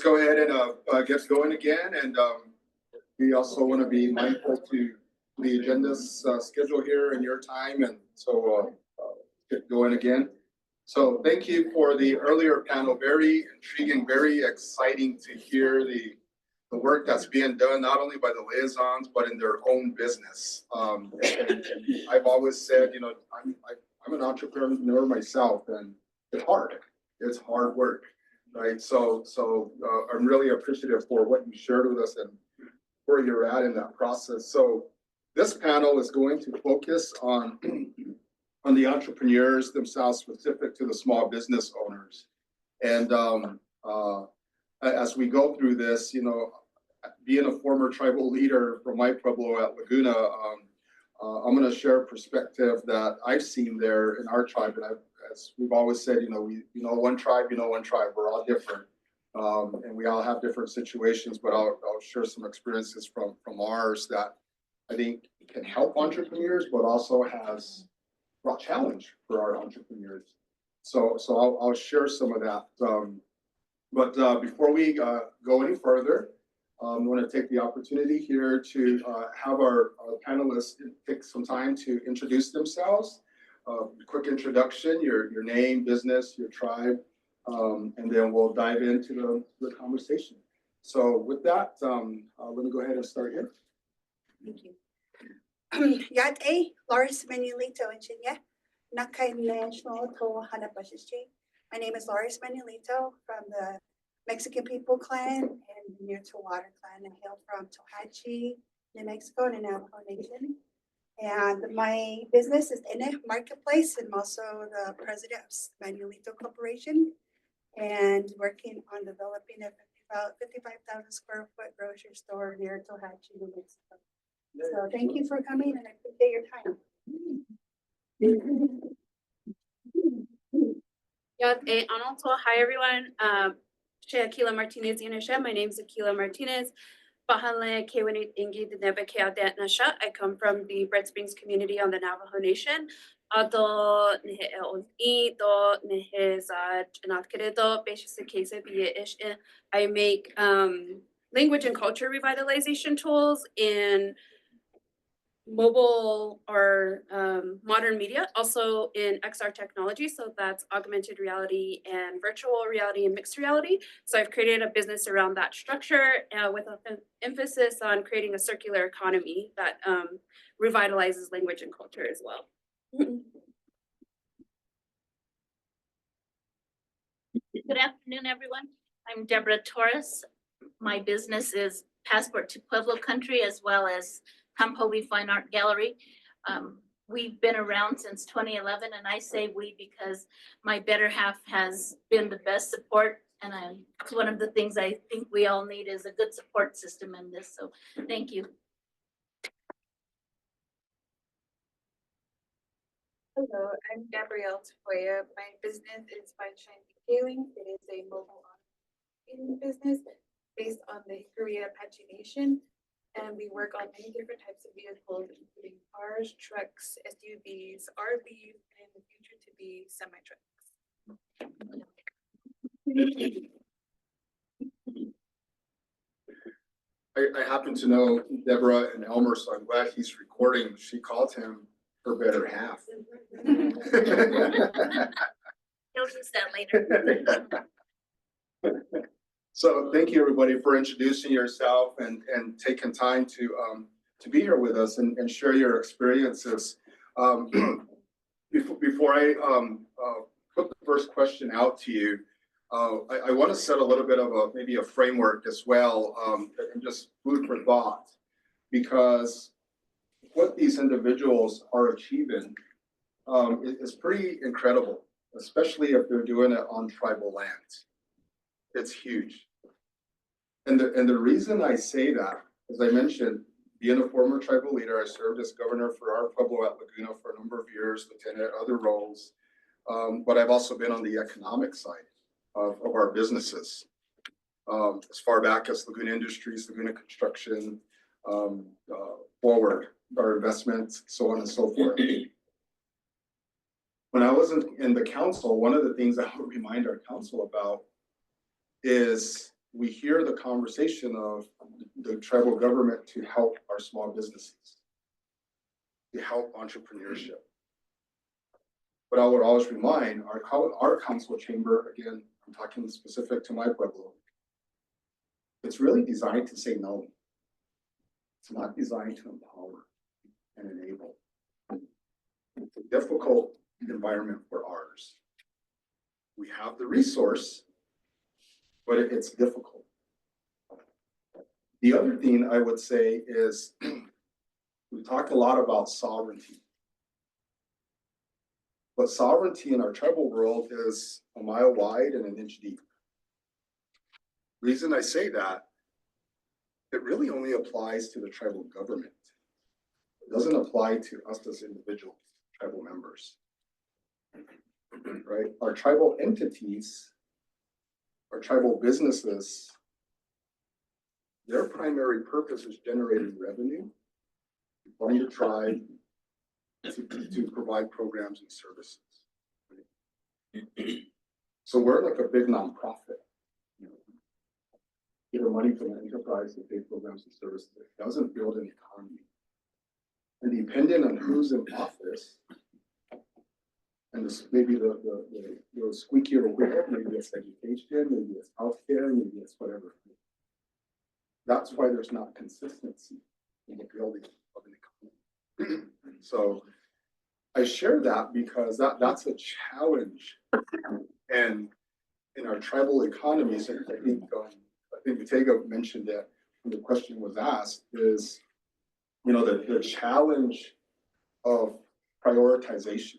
Go ahead and get going again, and we also want to be mindful to the agenda's schedule here and your time, and so get going again. So thank you for the earlier panel. Very intriguing, very exciting to hear the work that's being done not only by the liaisons but in their own business. And I've always said, you know, I'm an entrepreneur myself, and it's hard. It's hard work. Right, so I'm really appreciative for what you shared with us and where you're at in that process. So this panel is going to focus on the entrepreneurs themselves, specific to the small business owners. And as we go through this, you know, being a former tribal leader from my pueblo at Laguna, I'm going to share a perspective that I've seen there in our tribe, and as we've always said, you know, one tribe, one tribe. We're all different, and we all have different situations. But I'll share some experiences from ours that I think can help entrepreneurs, but also has brought challenge for our entrepreneurs. So I'll share some of that. But before we go any further, I want to take the opportunity here to have our panelists take some time to introduce themselves. Quick introduction, your name, business, your tribe, and then we'll dive into the conversation. So with that, let me go ahead and start here. Thank you. Yat A. Loris Manuelito Engineer, Nakai National to Hanapashishi. My name is Loris Manuelito from the Mexican People Clan and Near to Water Clan. I hail from Tohatchi, New Mexico, and Navajo Nation. And my business is in a marketplace, and I'm also the president of Manuelito Corporation, and working on developing a 55,000 square foot grocery store near Tohatchi, New Mexico. So thank you for coming, and I appreciate your time. Hi everyone. Akila Martinez Yanisha. My name is Akila Martinez. I come from the Red Springs community on the Navajo Nation. I make language and culture revitalization tools in mobile or modern media, also in XR technology. So that's augmented reality and virtual reality and mixed reality. So I've created a business around that structure with an emphasis on creating a circular economy that revitalizes language and culture as well. Good afternoon, everyone. I'm Deborah Torres. My business is Passport to Pueblo Country, as well as Campo We Fine Art Gallery. We've been around since 2011, and I say we because my better half has been the best support, and it's one of the things I think we all need is a good support system in this, so thank you. Hello, I'm Gabrielle Tafoya. My business is Fine Shine Detailing. It is a mobile online business based on the Hickory Apache Nation. And we work on many different types of vehicles, including cars, trucks, SUVs, RVs, and in the future to be semi-trucks. I happen to know Deborah and Elmer, so I'm glad he's recording. She called him her better half. He'll use that later. So thank you, everybody, for introducing yourself and taking time to be here with us and share your experiences. Before I put the first question out to you, I want to set a little bit of maybe a framework as well, and just food for thought, because what these individuals are achieving is pretty incredible, especially if they're doing it on tribal land. It's huge. And the reason I say that, as I mentioned, being a former tribal leader, I served as governor for our pueblo at Laguna for a number of years, lieutenant, other roles. But I've also been on the economic side of our businesses, as far back as Laguna Industries, Laguna Construction, Forward, our investments, so on and so forth. When I was in the council, one of the things I would remind our council about is we hear the conversation of the tribal government to help our small businesses, to help entrepreneurship. But I would always remind our council chamber, again, I'm talking specific to my pueblo, it's really designed to say no. It's not designed to empower and enable. It's a difficult environment for ours. We have the resource, but it's difficult. The other thing I would say is we talk a lot about sovereignty. But sovereignty in our tribal world is a mile wide and an inch deep. Reason I say that, it really only applies to the tribal government. It doesn't apply to us as individual tribal members. Right? Our tribal entities, our tribal businesses, their primary purpose is generating revenue, fund the tribe, to provide programs and services. Right? So we're like a big nonprofit. You know, get the money from the enterprise to pay programs and services. It doesn't build an economy. And depending on who's in office, and this, maybe the squeakier wheel, maybe it's education, maybe it's healthcare, maybe it's whatever. That's why there's not consistency in the building of an economy. So I share that because that's a challenge, and in our tribal economies, and I think Matega mentioned that when the question was asked, is the challenge of prioritization.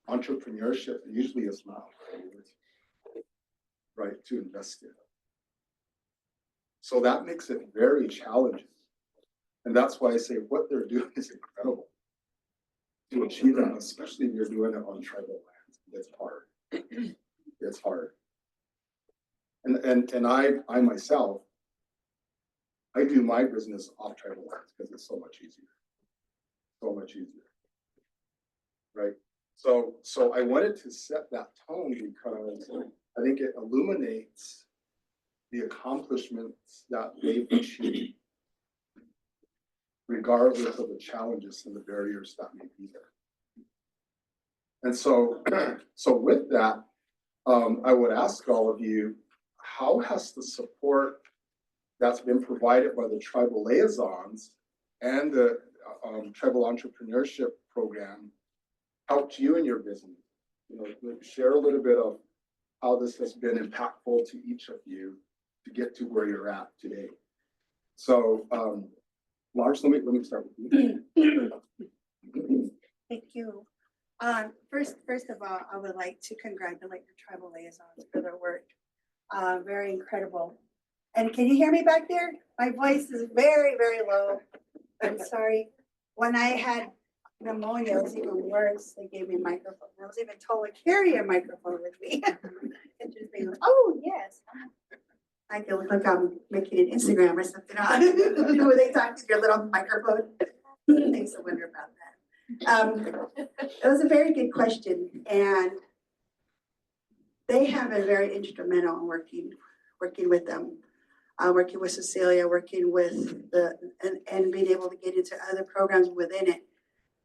Entrepreneurship usually is not a priority, right, to invest in. So that makes it very challenging. And that's why I say what they're doing is incredible to achieve that, especially if you're doing it on tribal lands. It's hard. It's hard. And I myself, I do my business off tribal lands because it's so much easier. So much easier. Right? So I wanted to set that tone because I think it illuminates the accomplishments that they've achieved, regardless of the challenges and the barriers that may be there. And so with that, I would ask all of you, how has the support that's been provided by the Tribal Liaisons and the Tribal Entrepreneurship Program helped you in your business? Share a little bit of how this has been impactful to each of you to get to where you're at today. So, Lars, let me start with you. Thank you. First of all, I would like to congratulate the Tribal Liaisons for their work. Very incredible. And can you hear me back there? My voice is very, very low. I'm sorry. When I had pneumonia, it was even worse. They gave me a microphone. I was even told to carry a microphone with me. Interesting. Oh, yes. I feel like I'm making an Instagram or something on where they talk to your little microphone. I used to wonder about that. It was a very good question, and they have been very instrumental in working with them, working with Cecilia, working with and being able to get into other programs within it,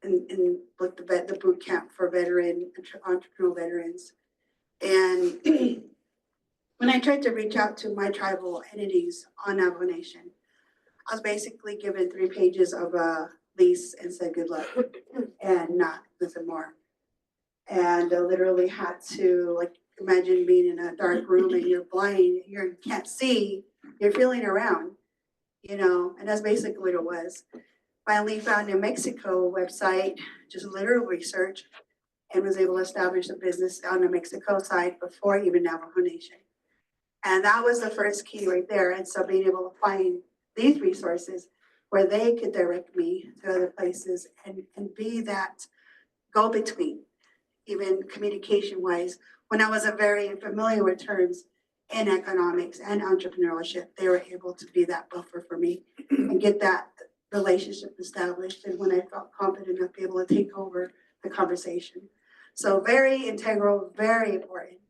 and with the boot camp for entrepreneurial veterans. And when I tried to reach out to my tribal entities on Navajo Nation, I was basically given 3 pages of a lease and said good luck and nothing more. And I literally had to, like, imagine being in a dark room and you're blind, you can't see, you're feeling around, and that's basically what it was. Finally found a Mexico website, just literal research, and was able to establish a business on the Mexico side before even Navajo Nation. And that was the first key right there. And so being able to find these resources where they could direct me to other places and be that go-between, even communication-wise. When I wasn't very familiar with terms in economics and entrepreneurship, they were able to be that buffer for me and get that relationship established. And when I felt confident enough to be able to take over the conversation. So very integral, very important.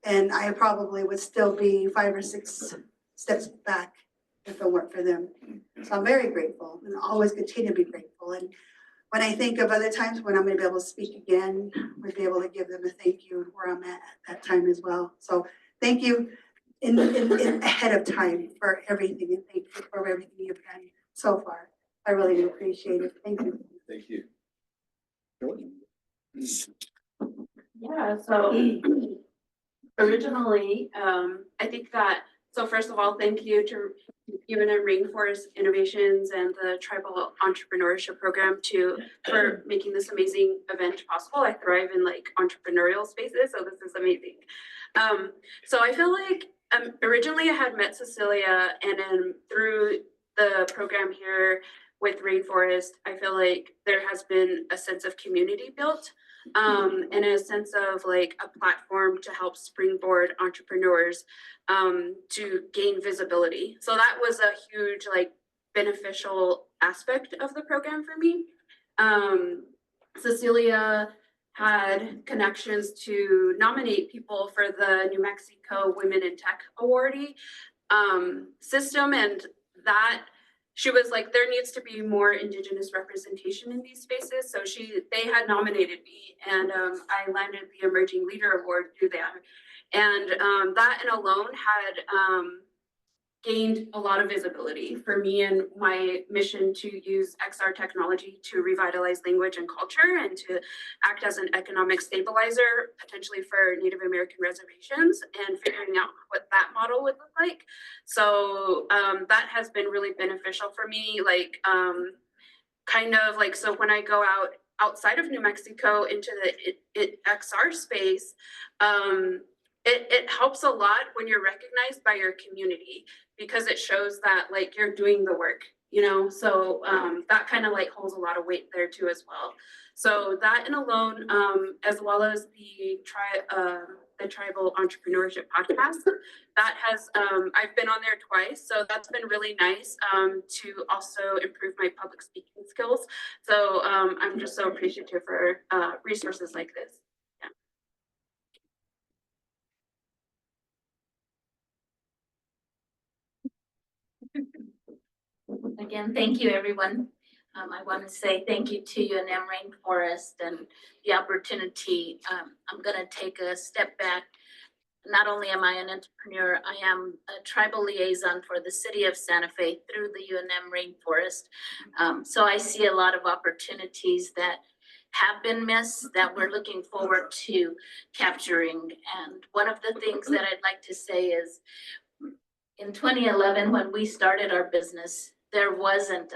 And I probably would still be 5 or 6 steps back if it weren't for them. So I'm very grateful and always continue to be grateful. And when I think of other times when I'm gonna be able to speak again, we'll be able to give them a thank you and where I'm at that time as well. So thank you in ahead of time for everything, and thank you for everything you've done so far. I really do appreciate it. Thank you. Thank you. Yeah, so originally, I think that, so first of all, thank you to UNM Rainforest Innovations and the Tribal Entrepreneurship Program for making this amazing event possible. I thrive in like entrepreneurial spaces, so this is amazing. So I feel like originally I had met Cecilia, and then through the program here with Rainforest, I feel like there has been a sense of community built, and a sense of like a platform to help springboard entrepreneurs to gain visibility. So that was a huge like beneficial aspect of the program for me. Cecilia had connections to nominate people for the New Mexico Women in Tech Awardee system, and that she was like, there needs to be more indigenous representation in these spaces. So they had nominated me, and I landed the Emerging Leader Award through them. And that and alone had gained a lot of visibility for me and my mission to use XR technology to revitalize language and culture and to act as an economic stabilizer, potentially for Native American reservations, and figuring out what that model would look like. So that has been really beneficial for me. Like kind of like, so when I go outside of New Mexico into the XR space, it helps a lot when you're recognized by your community, because it shows that like you're doing the work, you know. So that kind of like holds a lot of weight there too as well. So that and alone, as well as the Tribal Entrepreneurship Podcast, that has I've been on there twice, so that's been really nice to also improve my public speaking skills. So I'm just so appreciative for resources like this. Again, thank you, everyone. I want to say thank you to UNM Rainforest and the opportunity. I'm going to take a step back. Not only am I an entrepreneur, I am a tribal liaison for the city of Santa Fe through the UNM Rainforest. So I see a lot of opportunities that have been missed that we're looking forward to capturing. And one of the things that I'd like to say is, in 2011, when we started our business, there wasn't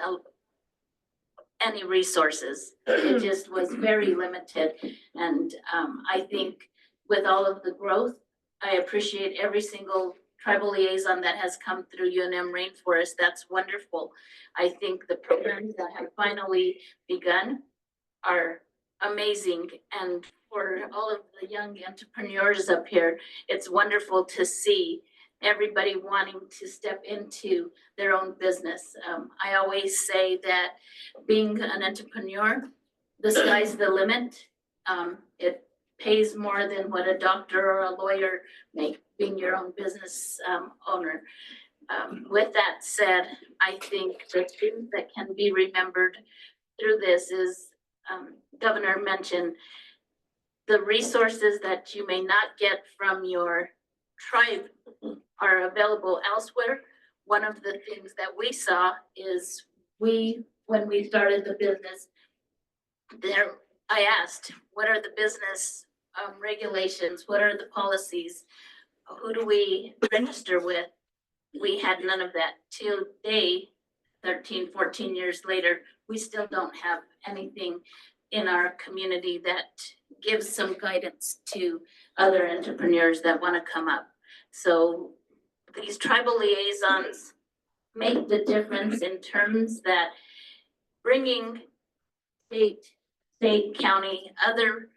any resources. It just was very limited. And I think with all of the growth, I appreciate every single tribal liaison that has come through UNM Rainforest. That's wonderful. I think the programs that have finally begun are amazing. And for all of the young entrepreneurs up here, it's wonderful to see everybody wanting to step into their own business. I always say that being an entrepreneur, the sky's the limit. It pays more than what a doctor or a lawyer make, being your own business owner. With that said, I think the things that can be remembered through this is, Governor mentioned, the resources that you may not get from your tribe are available elsewhere. One of the things that we saw is when we started the business, I asked, what are the business regulations? What are the policies? Who do we register with? We had none of that. Till today, 13, 14 years later, we still don't have anything in our community that gives some guidance to other entrepreneurs that want to come up. So these tribal liaisons make the difference in terms that bringing state, county, other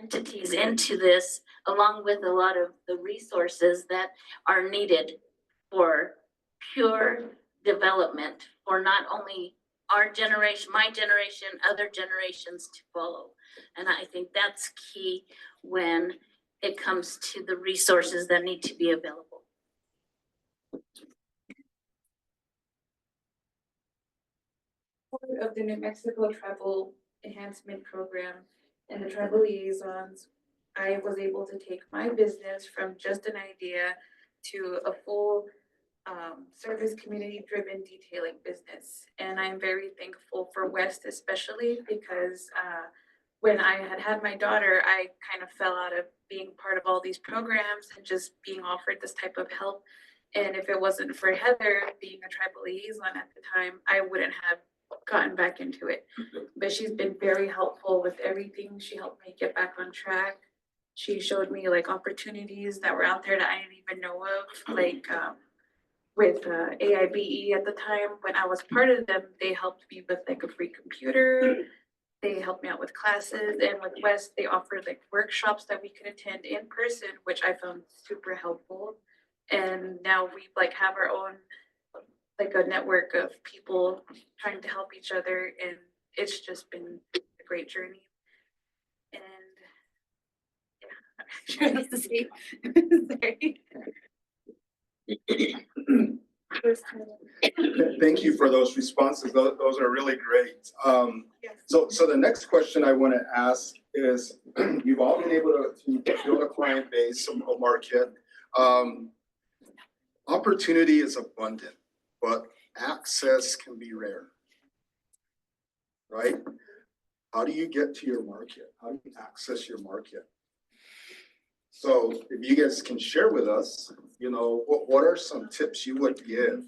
entities into this, along with a lot of the resources that are needed for pure development for not only our generation, my generation, other generations to follow. And I think that's key when it comes to the resources that need to be available. of the New Mexico Tribal Enhancement Program and the Tribal Liaisons, I was able to take my business from just an idea to a full service community driven detailing business. And I'm very thankful for West especially because when I had my daughter, I kind of fell out of being part of all these programs and just being offered this type of help. And if it wasn't for Heather being a tribal liaison at the time, I wouldn't have gotten back into it. But she's been very helpful with everything. She helped me get back on track. She showed me like opportunities that were out there that I didn't even know of, like with AIBE at the time. When I was part of them, they helped me with like a free computer. They helped me out with classes, and with West, they offered like workshops that we could attend in person, which I found super helpful. And now we like have our own like a network of people trying to help each other, and it's just been a great journey. And yeah, I'm sure that's the same. Sorry. Thank you for those responses. Those are really great. Yes. So the next question I want to ask is, you've all been able to build a client base, a market. Opportunity is abundant, but access can be rare, right? How do you get to your market? How do you access your market? So if you guys can share with us, you know, what are some tips you would give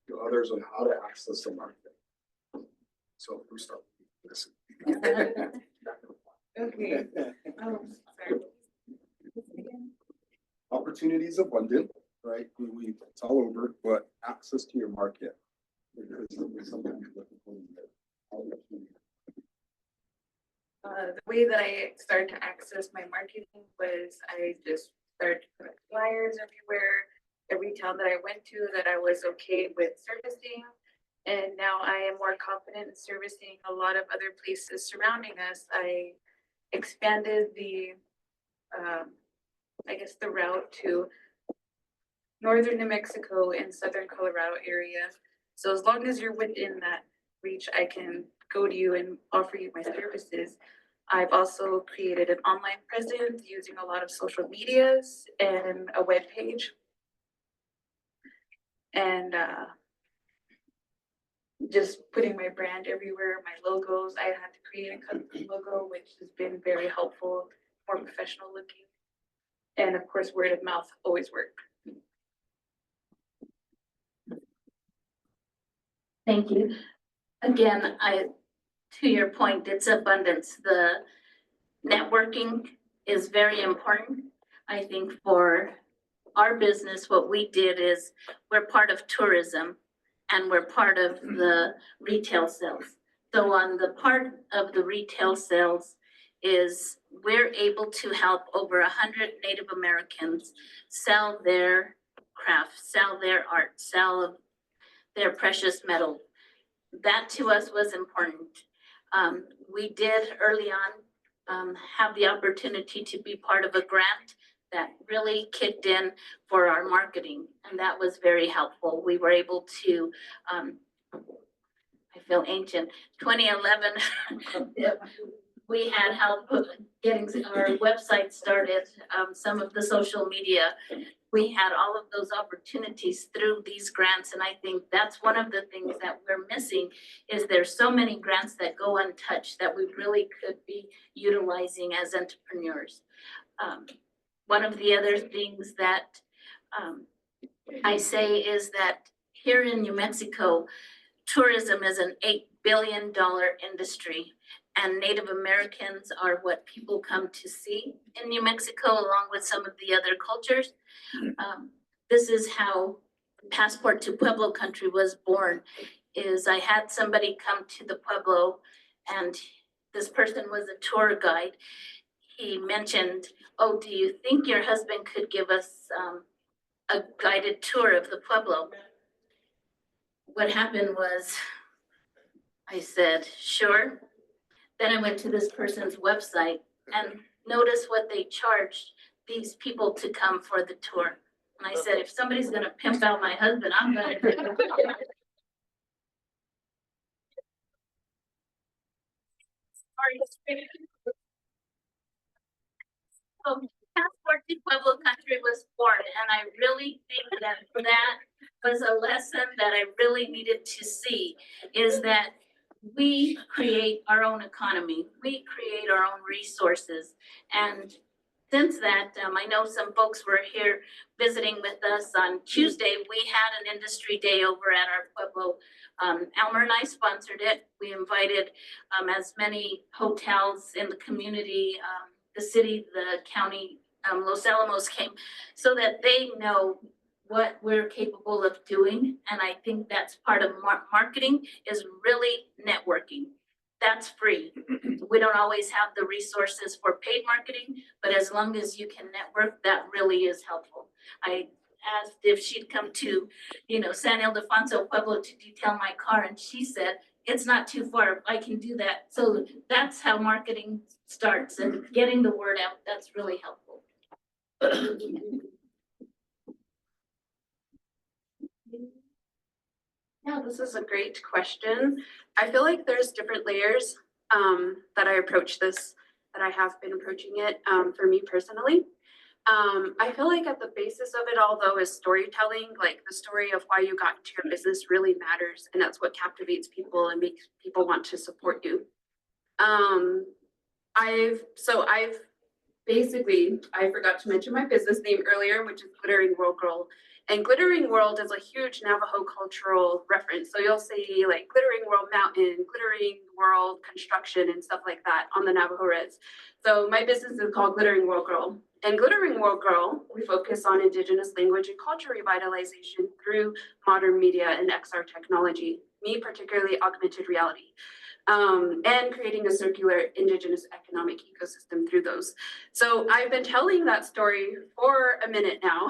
to others on how to access the market? So we start with this. Okay. Sorry. Opportunities abundant, right? It's all over, but access to your market is something you're looking for. The way that I started to access my marketing was I just started to put up flyers everywhere, every town that I went to that I was okay with servicing. And now I am more confident in servicing a lot of other places surrounding us. I expanded the, I guess the route to northern New Mexico and southern Colorado area. So as long as you're within that reach, I can go to you and offer you my services. I've also created an online presence using a lot of social medias and a web page. And just putting my brand everywhere, my logos. I had to create a custom logo, which has been very helpful, more professional looking. And of course, word of mouth always worked. Thank you. Again, to your point, it's abundance. The networking is very important. I think for our business, what we did is we're part of tourism and we're part of the retail sales. So on the part of the retail sales is we're able to help over 100 Native Americans sell their craft, sell their art, sell their precious metal. That to us was important. We did early on have the opportunity to be part of a grant that really kicked in for our marketing, and that was very helpful. We were able to, I feel ancient, 2011, we had help getting our website started, some of the social media. We had all of those opportunities through these grants, and I think that's one of the things that we're missing is there's so many grants that go untouched that we really could be utilizing as entrepreneurs. One of the other things that I say is that here in New Mexico, tourism is an $8 billion industry, and Native Americans are what people come to see in New Mexico, along with some of the other cultures. This is how Passport to Pueblo Country was born, is I had somebody come to the Pueblo, and this person was a tour guide. He mentioned, oh, do you think your husband could give us a guided tour of the Pueblo? What happened was, I said, sure. Then I went to this person's website and noticed what they charged these people to come for the tour. And I said, if somebody's gonna pimp out my husband, I'm gonna do it. So Passport to Pueblo Country was born, and I really think that that was a lesson that I really needed to see, is that we create our own economy, we create our own resources. And since that, I know some folks were here visiting with us on Tuesday. We had an industry day over at our Pueblo. Elmer and I sponsored it. We invited as many hotels in the community, the city, the county, Los Alamos came, so that they know what we're capable of doing. And I think that's part of marketing, is really networking. That's free. We don't always have the resources for paid marketing, but as long as you can network, that really is helpful. I asked if she'd come to, San Ildefonso Pueblo to detail my car, and she said, it's not too far, I can do that. So that's how marketing starts, and getting the word out, that's really helpful. Yeah, this is a great question. I feel like there's different layers that I approach this, that I have been approaching it for me personally. I feel like at the basis of it all, though, is storytelling. Like, the story of why you got into your business really matters, and that's what captivates people and makes people want to support you. I've basically, I forgot to mention my business name earlier, which is Glittering World Girl. And Glittering World is a huge Navajo cultural reference. So you'll see like Glittering World Mountain, Glittering World Construction, and stuff like that on the Navajo Reds. So my business is called Glittering World Girl. And Glittering World Girl, we focus on indigenous language and culture revitalization through modern media and XR technology, me particularly augmented reality. And creating a circular indigenous economic ecosystem through those. So I've been telling that story for a minute now,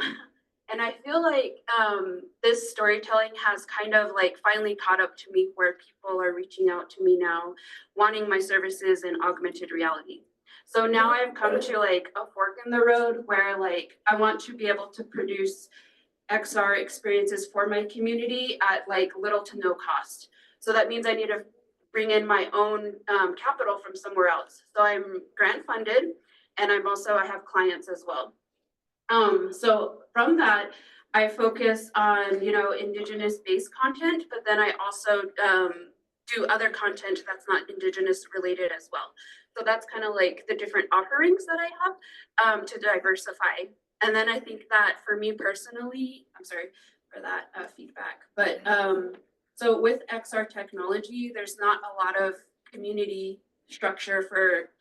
and I feel like this storytelling has kind of like finally caught up to me, where people are reaching out to me now, wanting my services in augmented reality. So now I've come to like a fork in the road where like I want to be able to produce XR experiences for my community at like little to no cost. So that means I need to bring in my own capital from somewhere else. So I'm grant funded, and I have clients as well. So from that, I focus on, indigenous based content, but then I also do other content that's not indigenous related as well. So that's kind of like the different offerings that I have to diversify. And then I think that for me personally, I'm sorry for that feedback, but so with XR technology, there's not a lot of community structure for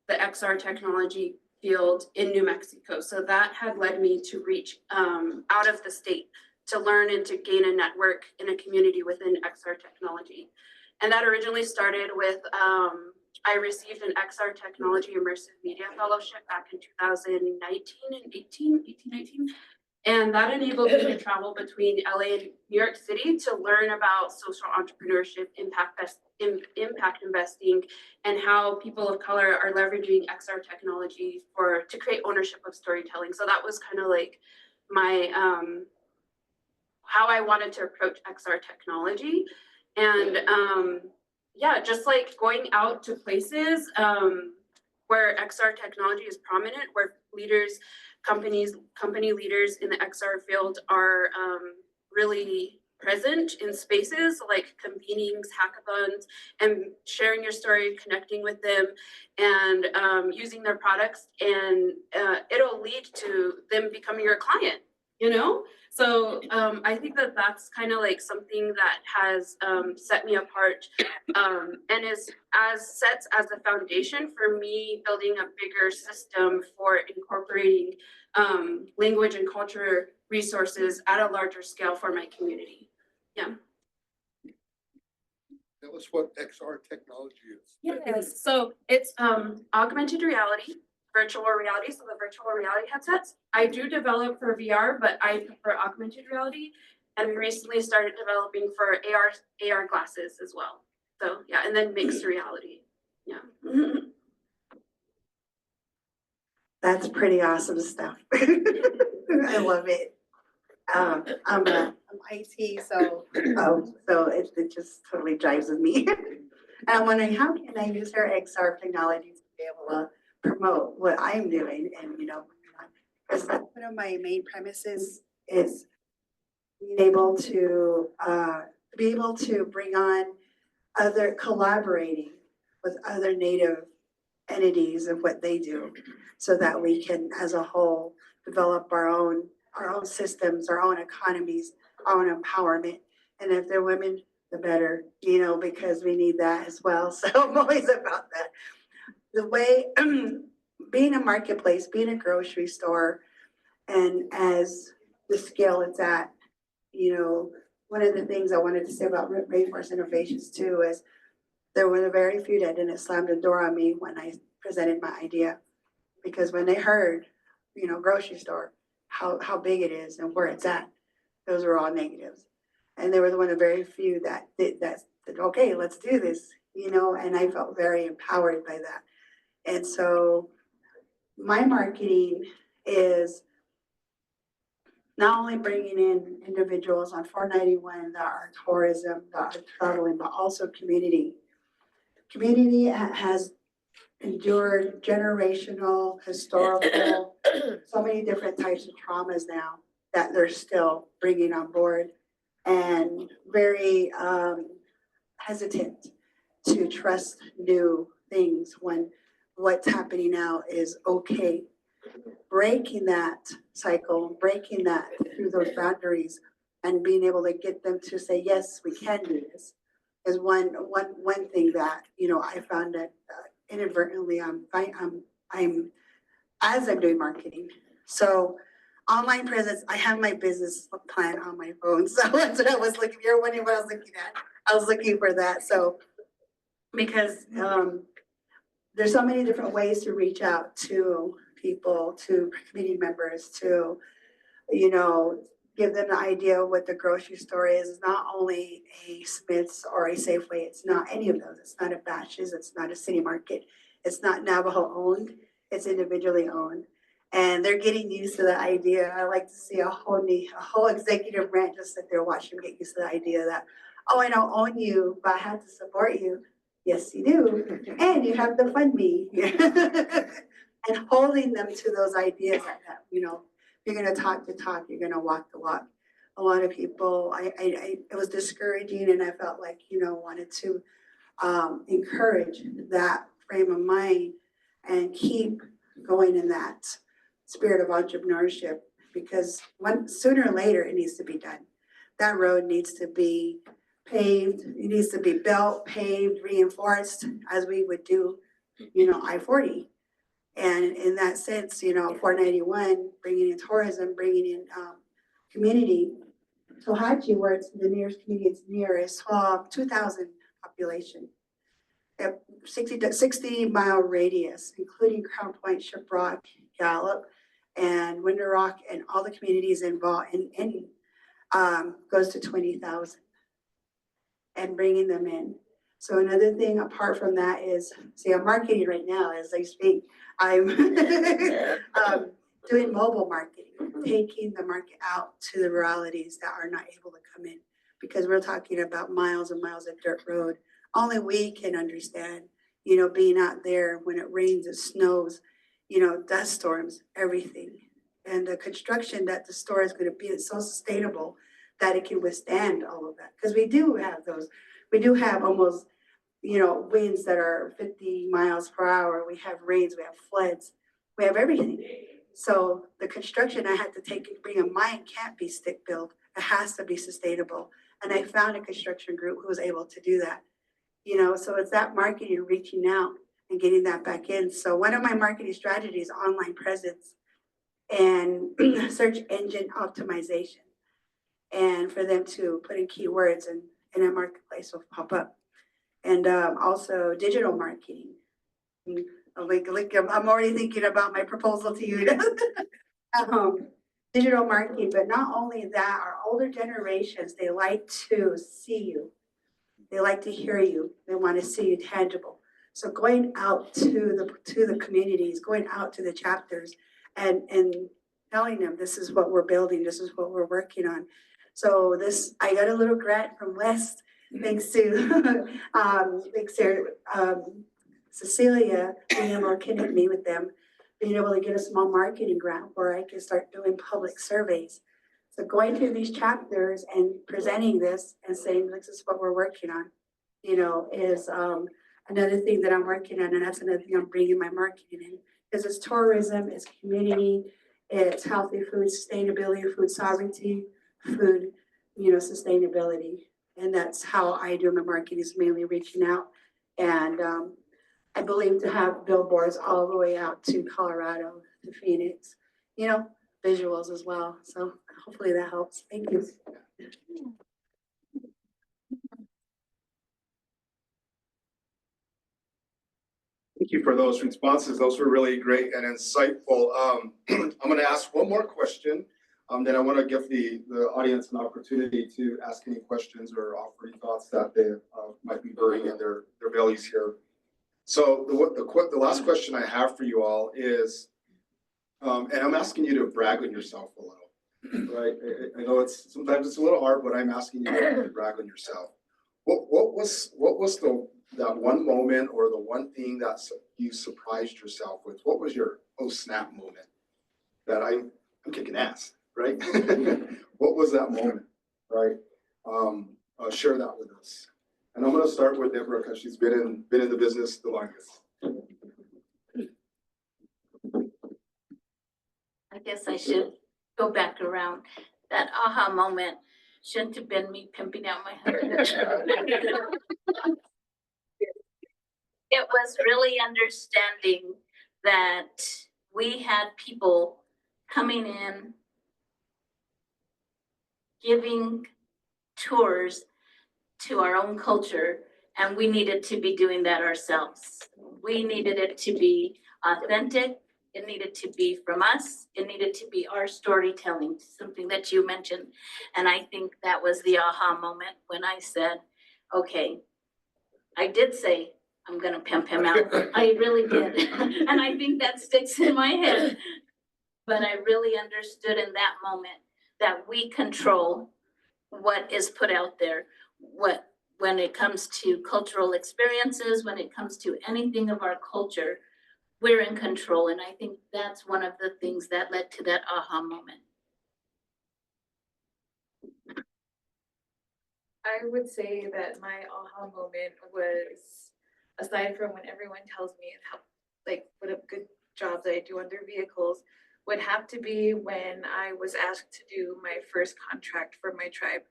the XR technology field in New Mexico. So that had led me to reach out of the state to learn and to gain a network in a community within XR technology. And that originally started with, I received an XR Technology Immersive Media Fellowship back in 2019. And that enabled me to travel between LA and New York City to learn about social entrepreneurship, impact investing, and how people of color are leveraging XR technology to create ownership of storytelling. So that was kind of like my how I wanted to approach XR technology. And yeah, just like going out to places where XR technology is prominent, where company leaders in the XR field are really present in spaces like convenings, hackathons, and sharing your story, connecting with them, and using their products, and it'll lead to them becoming your client, So I think that that's kind of like something that has set me apart and sets as a foundation for me building a bigger system for incorporating language and culture resources at a larger scale for my community. Yeah. Tell us what XR technology is. Yes, so it's augmented reality, virtual reality, so the virtual reality headsets. I do develop for VR, but I prefer augmented reality, and we recently started developing for AR glasses as well. So yeah, and then mixed reality. Yeah. That's pretty awesome stuff. I love it. I'm IT, so it just totally jives with me. And I'm wondering, how can I use her XR technology to be able to promote what I'm doing and, because one of my main premises is being able to bring on collaborating with other Native entities of what they do, so that we can, as a whole, develop our own systems, our own economies, our own empowerment. And if they're women, the better, because we need that as well. So I'm always about that. The way being a marketplace, being a grocery store, and as the scale it's at, one of the things I wanted to say about Rainforest Innovations too is there were very few that didn't slam the door on me when I presented my idea, because when they heard, grocery store, how big it is and where it's at, those were all negatives. And they were one of the very few that said, okay, let's do this, and I felt very empowered by that. And so my marketing is not only bringing in individuals on 491 that are tourism, that are traveling, but also community. Community has endured generational, historical, so many different types of traumas now that they're still bringing on board, and very hesitant to trust new things when what's happening now is okay. Breaking that cycle, breaking that through those boundaries, and being able to get them to say, yes, we can do this, is one thing that I found that inadvertently I'm as I'm doing marketing. So online presence, I have my business plan on my phone. So that's what I was looking. You're wondering what I was looking at. I was looking for that. So because there's so many different ways to reach out to people, to community members, to give them the idea of what the grocery store is. It's not only a Smith's or a Safeway. It's not any of those. It's not a Batches. It's not a City Market. It's not Navajo owned. It's individually owned. And they're getting used to the idea. I like to see a whole executive branch just sit there, watch them get used to the idea that, oh, I don't own you, but I have to support you. Yes, you do. And you have to fund me. And holding them to those ideas that, you're going to talk the talk, you're going to walk the walk. A lot of people, it was discouraging, and I felt like, wanted to encourage that frame of mind and keep going in that spirit of entrepreneurship, because sooner or later it needs to be done. That road needs to be paved, it needs to be built, paved, reinforced, as we would do, I-40. And in that sense, 491, bringing in tourism, bringing in community. Tohatchi, where it's the nearest community, it's nearest 2,000 population. 60-mile radius, including Crown Point, Shiprock, Gallup, and Winter Rock, and all the communities involved in goes to 20,000, and bringing them in. So another thing apart from that is, see, I'm marketing right now as I speak. I'm doing mobile marketing, taking the market out to the ruralities that are not able to come in, because we're talking about miles and miles of dirt road. Only we can understand, being out there when it rains, it snows, dust storms, everything. And the construction that the store is going to be is so sustainable that it can withstand all of that. Because we do have those. We do have almost, winds that are 50 miles per hour. We have rains, we have floods, we have everything. So the construction I had to take and bring in mind can't be stick built. It has to be sustainable. And I found a construction group who was able to do that. So it's that marketing, reaching out and getting that back in. So one of my marketing strategies, online presence and search engine optimization. And for them to put in keywords and a marketplace will pop up. And also digital marketing. I'm already thinking about my proposal to you. Digital marketing, but not only that, our older generations, they like to see you. They like to hear you. They want to see you tangible. So going out to the communities, going out to the chapters and telling them this is what we're building, this is what we're working on. So I got a little grant from West thanks to, thanks to, Cecilia being able to connect me with them, being able to get a small marketing grant where I can start doing public surveys. So going through these chapters and presenting this and saying, this is what we're working on, you know, is another thing that I'm working on, and that's another thing I'm bringing my marketing in. Because it's tourism, it's community, it's healthy food, sustainability, food sovereignty, food, you know, sustainability. And that's how I do my marketing, is mainly reaching out. And I believe to have billboards all the way out to Colorado, to Phoenix, you know, visuals as well. So hopefully that helps. Thank you. Thank you for those responses. Those were really great and insightful. I'm going to ask one more question. Then I want to give the audience an opportunity to ask any questions or offer any thoughts that they might be burning in their bellies here. So the last question I have for you all is, and I'm asking you to brag on yourself a little, right? I know sometimes it's a little hard, but I'm asking you to brag on yourself. What was that one moment or the one thing that you surprised yourself with? What was your oh snap moment that I'm kicking ass, right? What was that moment, right? Share that with us. And I'm going to start with Deborah because she's been in the business the longest. I guess I should go back around. That aha moment shouldn't have been me pimping out my husband. It was really understanding that we had people coming in, giving tours to our own culture, and we needed to be doing that ourselves. We needed it to be authentic. It needed to be from us. It needed to be our storytelling, something that you mentioned. And I think that was the aha moment when I said, okay, I did say, I'm gonna pimp him out. I really did. And I think that sticks in my head. But I really understood in that moment that we control what is put out there. When it comes to cultural experiences, when it comes to anything of our culture, we're in control. And I think that's one of the things that led to that aha moment. I would say that my aha moment was, aside from when everyone tells me how, like, what a good job that I do on their vehicles, would have to be when I was asked to do my first contract for my tribe.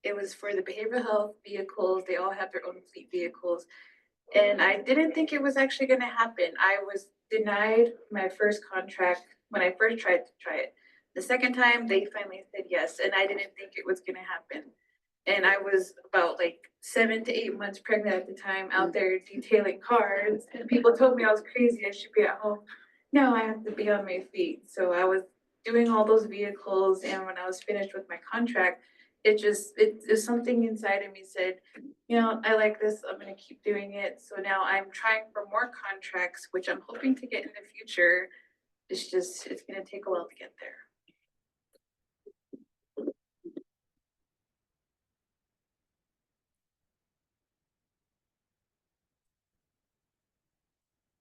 It was for the behavioral health vehicles. They all have their own fleet vehicles. And I didn't think it was actually going to happen. I was denied my first contract when I first tried to try it. The second time, they finally said yes, and I didn't think it was going to happen. And I was about like 7 to 8 months pregnant at the time, out there detailing cars. And people told me I was crazy, I should be at home. No, I have to be on my feet. So I was doing all those vehicles, and when I was finished with my contract, it's something inside of me said, you know, I like this, I'm gonna keep doing it. So now I'm trying for more contracts, which I'm hoping to get in the future. It's gonna take a while to get there.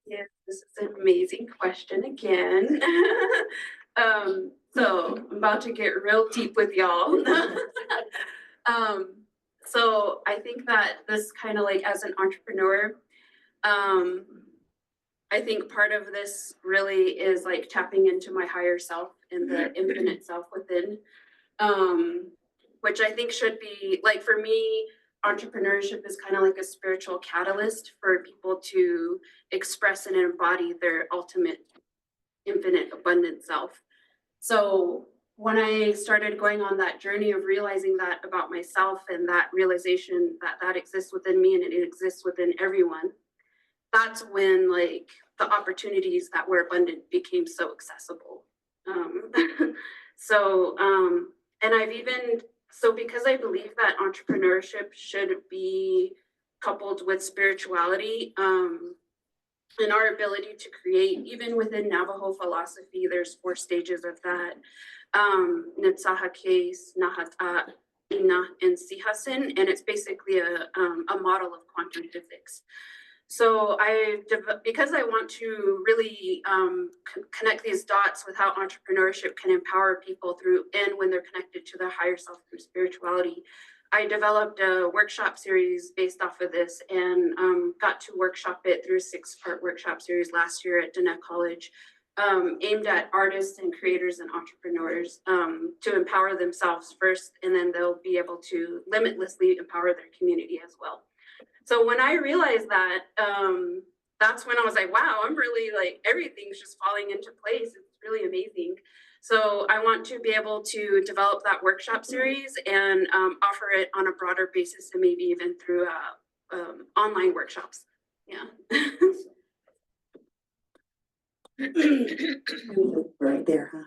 Yes, this is an amazing question again. So I'm about to get real deep with y'all. So I think that this kind of like as an entrepreneur, I think part of this really is like tapping into my higher self and the infinite self within, which I think should be like, for me, entrepreneurship is kind of like a spiritual catalyst for people to express and embody their ultimate infinite abundant self. So when I started going on that journey of realizing that about myself, and that realization that that exists within me and it exists within everyone, that's when like the opportunities that were abundant became so accessible. And I've even, so because I believe that entrepreneurship should be coupled with spirituality, and our ability to create, even within Navajo philosophy, there's 4 stages of that. Netzaha case, Nahatat, Ina and Sihasin, and it's basically a model of quantum physics. So because I want to really connect these dots with how entrepreneurship can empower people through and when they're connected to their higher self through spirituality, I developed a workshop series based off of this and got to workshop it through a 6-part workshop series last year at Diné College, aimed at artists and creators and entrepreneurs to empower themselves first, and then they'll be able to limitlessly empower their community as well. So when I realized that, that's when I was like, wow, I'm really like, everything's just falling into place. It's really amazing. So I want to be able to develop that workshop series and offer it on a broader basis and maybe even through online workshops. Yeah. Right there, huh?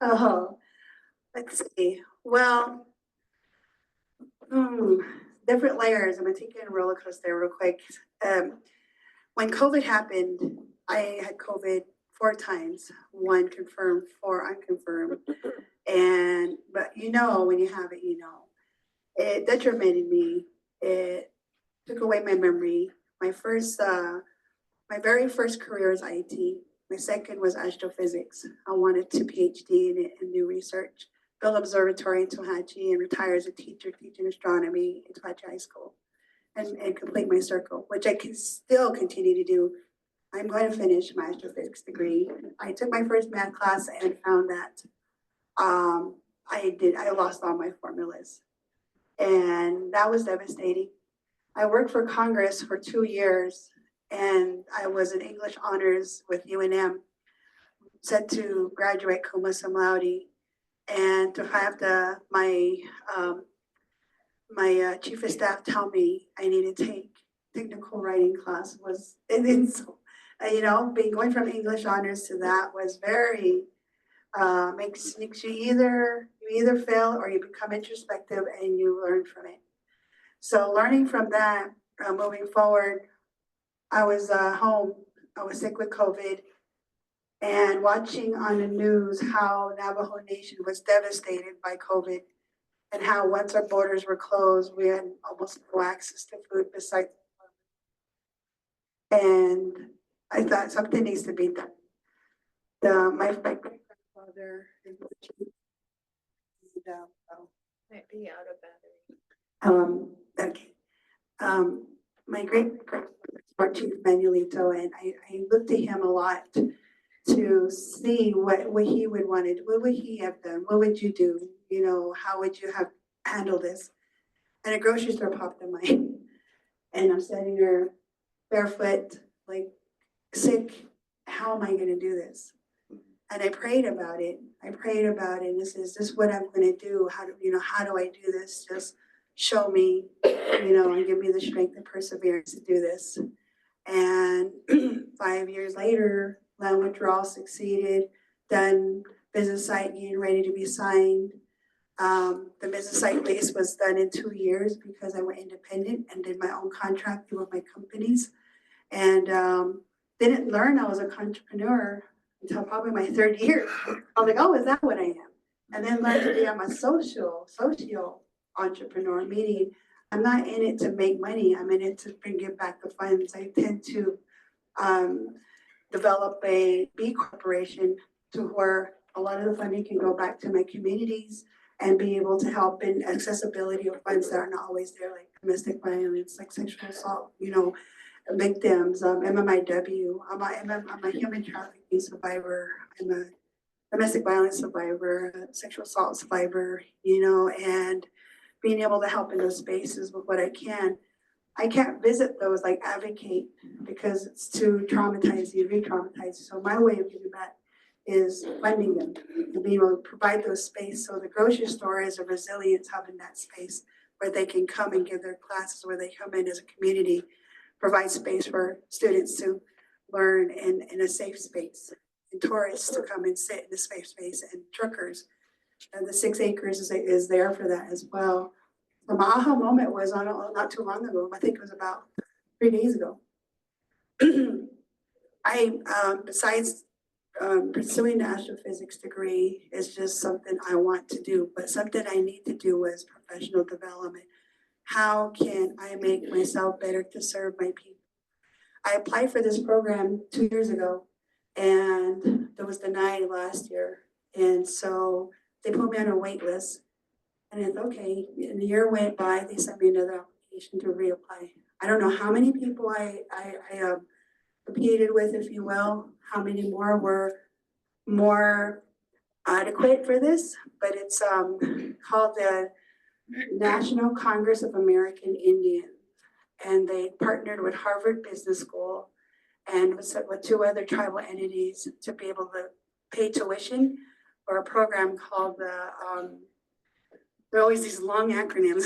Oh, let's see. Well, different layers. I'm gonna take you on a roller coaster real quick. When COVID happened, I had COVID 4 times, 1 confirmed, 4 unconfirmed. But you know, when you have it, you know. It detrimented me. It took away my memory. My very first career is IT. My second was astrophysics. I wanted to PhD in it and do research. Build observatory in Tohatchi and retire as a teacher teaching astronomy in Tohatchi High School and complete my circle, which I can still continue to do. I'm going to finish my astrophysics degree. I took my first math class and found that I lost all my formulas. And that was devastating. I worked for Congress for 2 years and I was in English honors with UNM, set to graduate cum laude. And to have my chief of staff tell me I need to take technical writing class was, you know, going from English honors to that was very, makes you either fail or you become introspective and you learn from it. So learning from that, moving forward, I was home, I was sick with COVID, and watching on the news how Navajo Nation was devastated by COVID and how once our borders were closed, we had almost no access to food besides. And I thought something needs to be done. My great-grandfather Might be out of battery. okay. My great-grandfather was Chief Manuelito, and I looked to him a lot to see what he would wanted. What would he have done? What would you do? You know, how would you have handled this? And a grocery store popped in mind. And I'm standing there barefoot, like sick. How am I going to do this? And I prayed about it. And this is what I'm going to do? How do I do this? Just show me, and give me the strength and perseverance to do this. And 5 years later, land withdrawal succeeded, done business site getting ready to be signed. The business site lease was done in 2 years because I went independent and did my own contracting with my companies. And didn't learn I was an entrepreneur until probably my 3rd year. I was like, oh, is that what I am? And then learned to be I'm a social entrepreneur, meaning I'm not in it to make money. I'm in it to give back the funds. I tend to develop a B corporation to where a lot of the funding can go back to my communities and be able to help in accessibility of funds that are not always there, like domestic violence, like sexual assault, victims, MMIW. I'm a human trafficking survivor. I'm a domestic violence survivor, sexual assault survivor, and being able to help in those spaces with what I can. I can't visit those, like advocate, because it's too traumatized, you re-traumatize. So my way of doing that is funding them and being able to provide those space. So the grocery store is a resilience hub in that space where they can come and give their classes, where they come in as a community, provide space for students to learn in a safe space, and tourists to come and sit in a safe space, and truckers. And the 6 acres is there for that as well. So my aha moment was not too long ago. I think it was about 3 days ago. I, besides pursuing the astrophysics degree is just something I want to do, but something I need to do is professional development. How can I make myself better to serve my people? I applied for this program 2 years ago and it was denied last year. And so they put me on a wait list. And it's okay, and a year went by, they sent me another application to reapply. I don't know how many people I competed with, if you will, how many more were more adequate for this, but it's called the National Congress of American Indians. And they partnered with Harvard Business School and with 2 other tribal entities to be able to pay tuition for a program called there are always these long acronyms.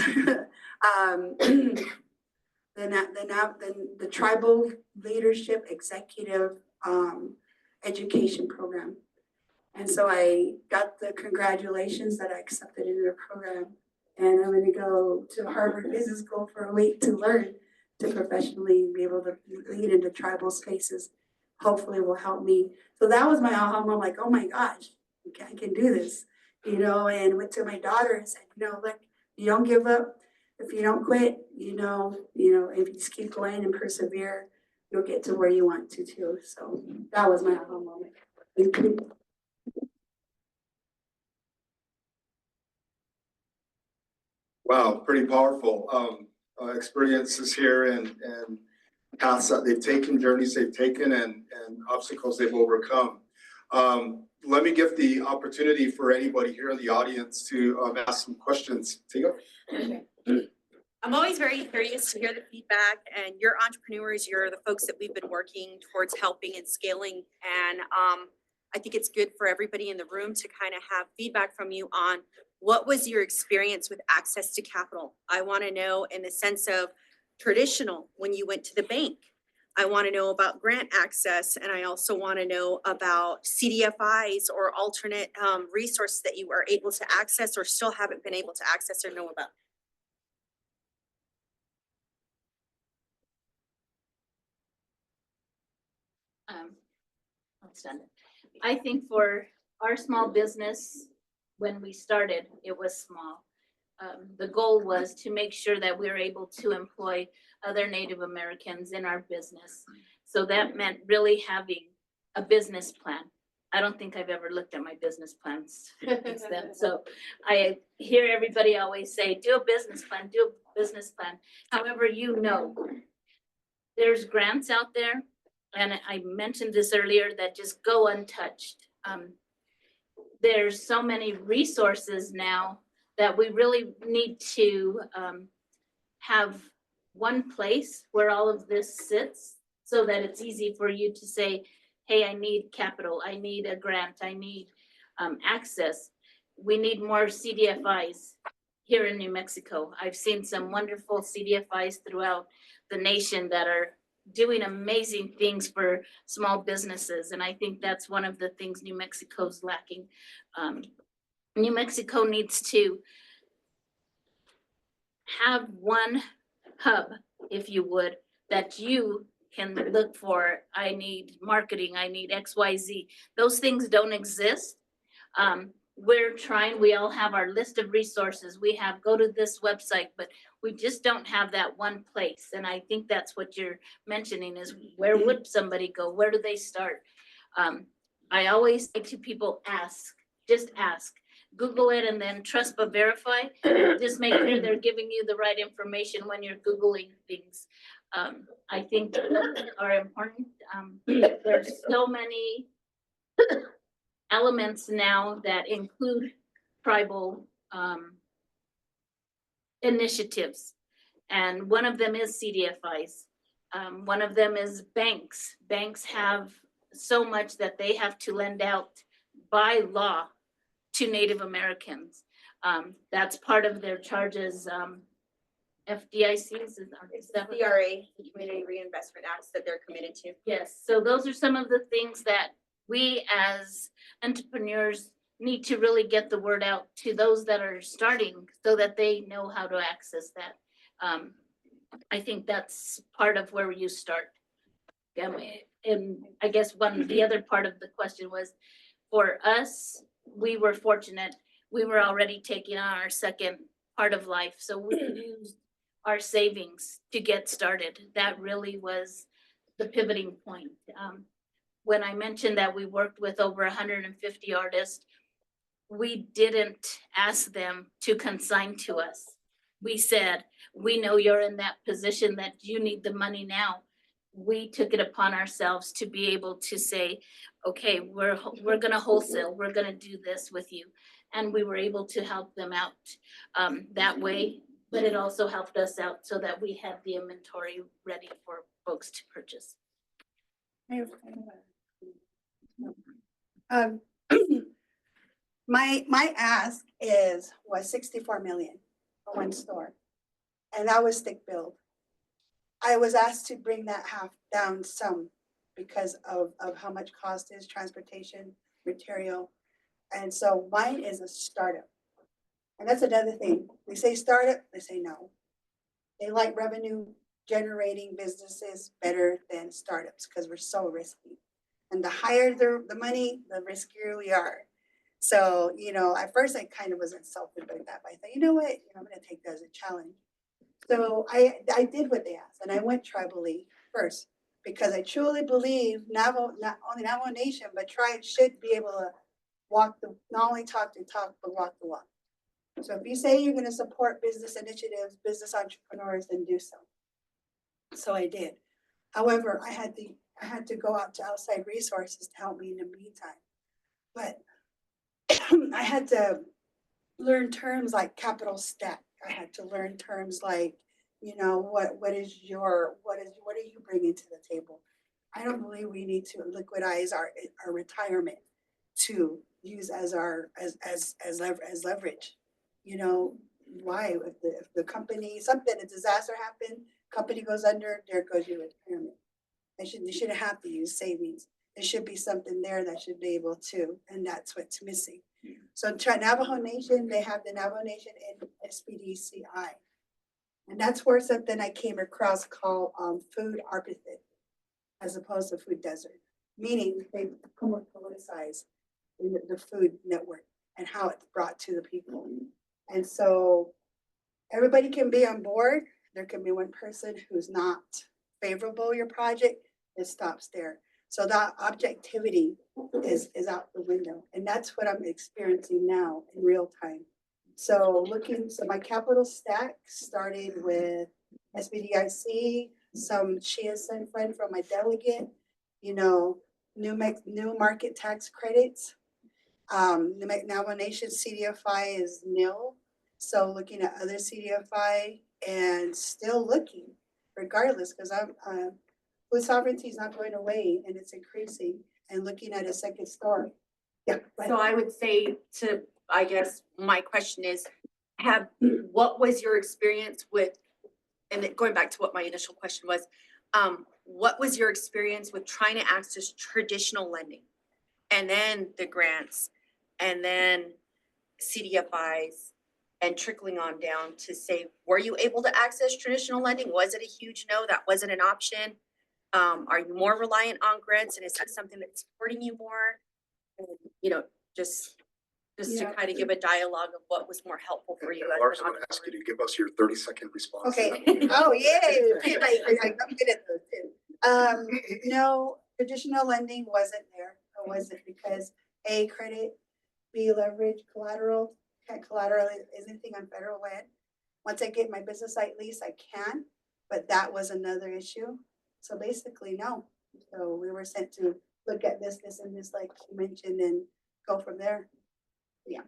The Tribal Leadership Executive Education Program. And so I got the congratulations that I accepted into the program. And I'm gonna go to Harvard Business School for a week to learn to professionally be able to lead into tribal spaces. Hopefully it will help me. So that was my aha moment, like, oh my gosh, I can do this. And went to my daughter and said, look, you don't give up. If you don't quit, if you just keep going and persevere, you'll get to where you want to too. So that was my aha moment. Thank you. Wow, pretty powerful experiences here and paths that they've taken, journeys they've taken, and obstacles they've overcome. Let me give the opportunity for anybody here in the audience to ask some questions. Tia? Okay. I'm always very curious to hear the feedback, and you're entrepreneurs, you're the folks that we've been working towards helping and scaling. And I think it's good for everybody in the room to kind of have feedback from you on what was your experience with access to capital. I want to know in the sense of traditional, when you went to the bank. I want to know about grant access, and I also want to know about CDFIs or alternate resources that you are able to access or still haven't been able to access or know about. Let's done it. I think for our small business, when we started, it was small. The goal was to make sure that we were able to employ other Native Americans in our business. So that meant really having a business plan. I don't think I've ever looked at my business plans since then. So I hear everybody always say, do a business plan, do a business plan. However, there's grants out there. And I mentioned this earlier, that just go untouched. There's so many resources now that we really need to have one place where all of this sits so that it's easy for you to say, hey, I need capital, I need a grant, I need access. We need more CDFIs here in New Mexico. I've seen some wonderful CDFIs throughout the nation that are doing amazing things for small businesses. And I think that's one of the things New Mexico's lacking. New Mexico needs to have one hub, if you would, that you can look for. I need marketing, I need XYZ. Those things don't exist. We're trying, we all have our list of resources. We have, go to this website, but we just don't have that one place. And I think that's what you're mentioning is, where would somebody go? Where do they start? I always say to people, just ask. Google it and then trust but verify. Just make sure they're giving you the right information when you're Googling things. I think are important. There's so many elements now that include tribal initiatives. And one of them is CDFIs. One of them is banks. Banks have so much that they have to lend out by law to Native Americans. That's part of their charges. FDICs is that CRA, the Community Reinvestment Acts that they're committed to. Yes, so those are some of the things that we as entrepreneurs need to really get the word out to those that are starting so that they know how to access that. I think that's part of where you start. And I guess the other part of the question was, for us, we were fortunate. We were already taking on our second part of life, so we used our savings to get started. That really was the pivoting point. When I mentioned that we worked with over 150 artists, we didn't ask them to consign to us. We said, we know you're in that position that you need the money now. We took it upon ourselves to be able to say, okay, we're gonna wholesale, we're gonna do this with you. And we were able to help them out that way, but it also helped us out so that we had the inventory ready for folks to purchase. My ask was 64 million for one store, and that was stick build. I was asked to bring that half down some because of how much cost is transportation, material. And so mine is a startup. And that's another thing. We say startup, they say no. They like revenue generating businesses better than startups because we're so risky. And the higher the money, the riskier we are. So, you know, at first I kind of was insulted by that, but I thought, you know what, I'm going to take that as a challenge. So I did what they asked, and I went tribally first because I truly believe not only Navajo Nation, but tribes should be able to not only talk the talk, but walk the walk. So if you say you're going to support business initiatives, business entrepreneurs, then do so. So I did. However, I had to go out to outside resources to help me in the meantime. But I had to learn terms like capital stack. I had to learn terms like, what are you bringing to the table? I don't believe we need to liquidize our retirement to use as leverage. Why? If the company, a disaster happened, company goes under, there goes your retirement. They shouldn't have to use savings. There should be something there that should be able to, and that's what's missing. So Navajo Nation, they have the Navajo Nation and SPDCI. And that's where something I came across called food arbitrage, as opposed to food desert, meaning they politicize the food network and how it's brought to the people. And so everybody can be on board. There can be one person who's not favorable to your project. It stops there. So that objectivity is out the window. And that's what I'm experiencing now in real time. So my capital stack started with SBDIC, some CSN fund from my delegate, new market tax credits. The Navajo Nation CDFI is nil. So looking at other CDFI and still looking regardless, because food sovereignty is not going away and it's increasing, and looking at a second store. Yeah. So I would say I guess my question is, what was your experience with, and going back to what my initial question was, what was your experience with trying to access traditional lending and then the grants and then CDFIs and trickling on down to say, were you able to access traditional lending? Was it a huge no? That wasn't an option? Are you more reliant on grants, and is that something that's supporting you more? And, just to kind of give a dialogue of what was more helpful for you. Lars, I'm going to ask you to give us your 30-second response. Okay. Oh, yay. I'm good at those too. No, traditional lending wasn't there. It wasn't because A, credit, B, leverage, collateral. Can't collateralize anything on federal land. Once I get my business site lease, I can, but that was another issue. So basically, no. So we were sent to look at this, and this, like you mentioned, and go from there. Yeah.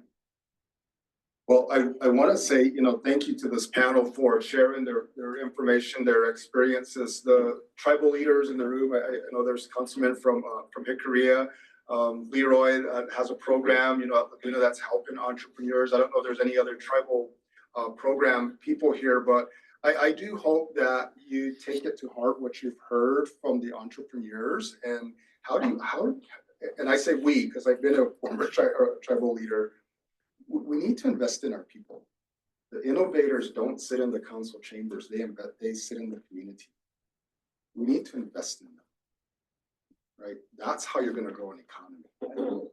Well, I want to say, thank you to this panel for sharing their information, their experiences. The tribal leaders in the room, I know there's a councilman from Hickory. Leroy has a program, that's helping entrepreneurs. I don't know if there's any other tribal program people here, but I do hope that you take it to heart what you've heard from the entrepreneurs, and and I say we, because I've been a former tribal leader. We need to invest in our people. The innovators don't sit in the council chambers, they sit in the community. We need to invest in them. right? That's how you're gonna grow an economy.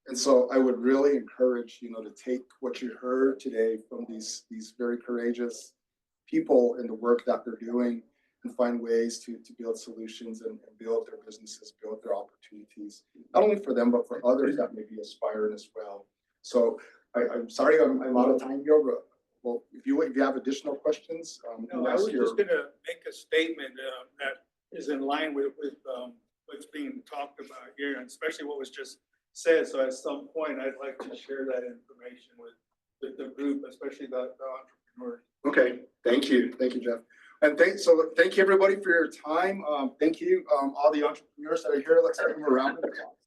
And so I would really encourage, to take what you heard today from these very courageous people in the work that they're doing and find ways to build solutions and build their businesses, build their opportunities, not only for them, but for others that may be aspiring as well. So I'm sorry, I'm out of time here, but well, if you have additional questions, No, I was just gonna make a statement that is in line with what's being talked about here, and especially what was just said. So at some point, I'd like to share that information with the group, especially the entrepreneurs. Okay, thank you, Jeff. And thank you everybody for your time. Thank you, all the entrepreneurs that are here. Let's give them a round of applause.